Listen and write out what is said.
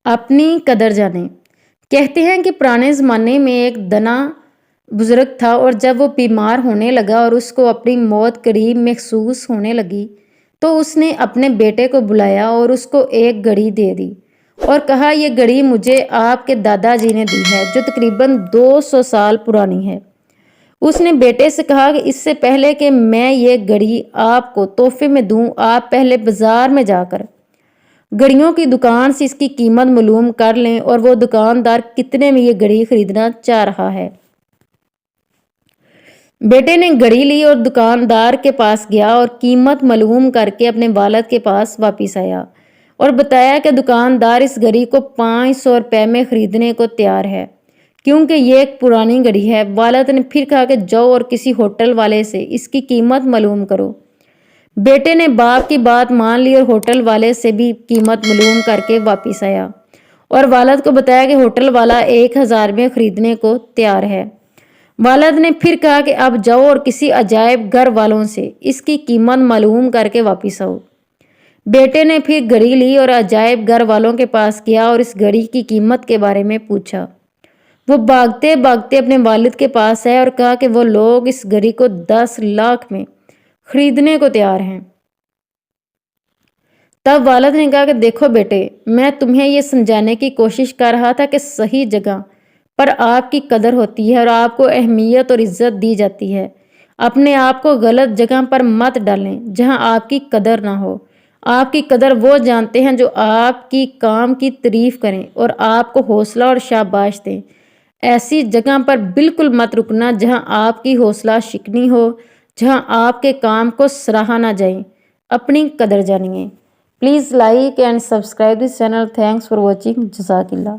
अपनी कदर जाने। कहते हैं कि पुराने ज़माने में एक दना बुजुर्ग था और जब वो बीमार होने लगा और उसको अपनी मौत करीब महसूस होने लगी तो उसने अपने बेटे को बुलाया और उसको एक घड़ी दे दी और कहा, यह घड़ी मुझे आपके दादाजी ने दी है जो तकरीबन 200 साल पुरानी है। उसने बेटे से कहा कि इससे पहले कि मैं ये घड़ी आपको तोहफे में दूं, आप पहले बाजार में जाकर घड़ियों की दुकान से इसकी कीमत मालूम कर लें और वो दुकानदार कितने में ये घड़ी खरीदना चाह रहा है। बेटे ने घड़ी ली और दुकानदार के पास गया और कीमत मालूम करके अपने वालिद के पास वापस आया और बताया कि दुकानदार इस घड़ी को 500 रुपये में खरीदने को तैयार है क्योंकि ये एक पुरानी घड़ी है। वालिद ने फिर कहा कि जाओ और किसी होटल वाले से इसकी कीमत मालूम करो। बेटे ने बाप की बात मान ली और होटल वाले से भी कीमत मालूम करके वापस आया और वालिद को बताया कि होटल वाला 1000 में खरीदने को तैयार है। वालिद ने फिर कहा कि अब जाओ और किसी अजायब घर वालों से इसकी कीमत मालूम करके वापस आओ। बेटे ने फिर घड़ी ली और अजायब घर वालों के पास गया और इस घड़ी की कीमत के बारे में पूछा। वो भागते भागते अपने वालिद के पास आए और कहा कि वो लोग इस घड़ी को 10 लाख में खरीदने को तैयार हैं। तब वालिद ने कहा कि देखो बेटे, मैं तुम्हें ये समझाने की कोशिश कर रहा था कि सही जगह पर आपकी कदर होती है और आपको अहमियत और इज्जत दी जाती है। अपने आप को गलत जगह पर मत डालें जहां आपकी कदर ना हो। आपकी कदर वो जानते हैं जो आपकी काम की तारीफ करें और आपको हौसला और शाबाश दें। ऐसी जगह पर बिल्कुल मत रुकना जहां आपकी हौसला शिकनी हो, जहां आपके काम को सराहा ना जाए। अपनी कदर जानिए। Please like and subscribe this channel. Thanks for watching. जज़ाकिल्लाह।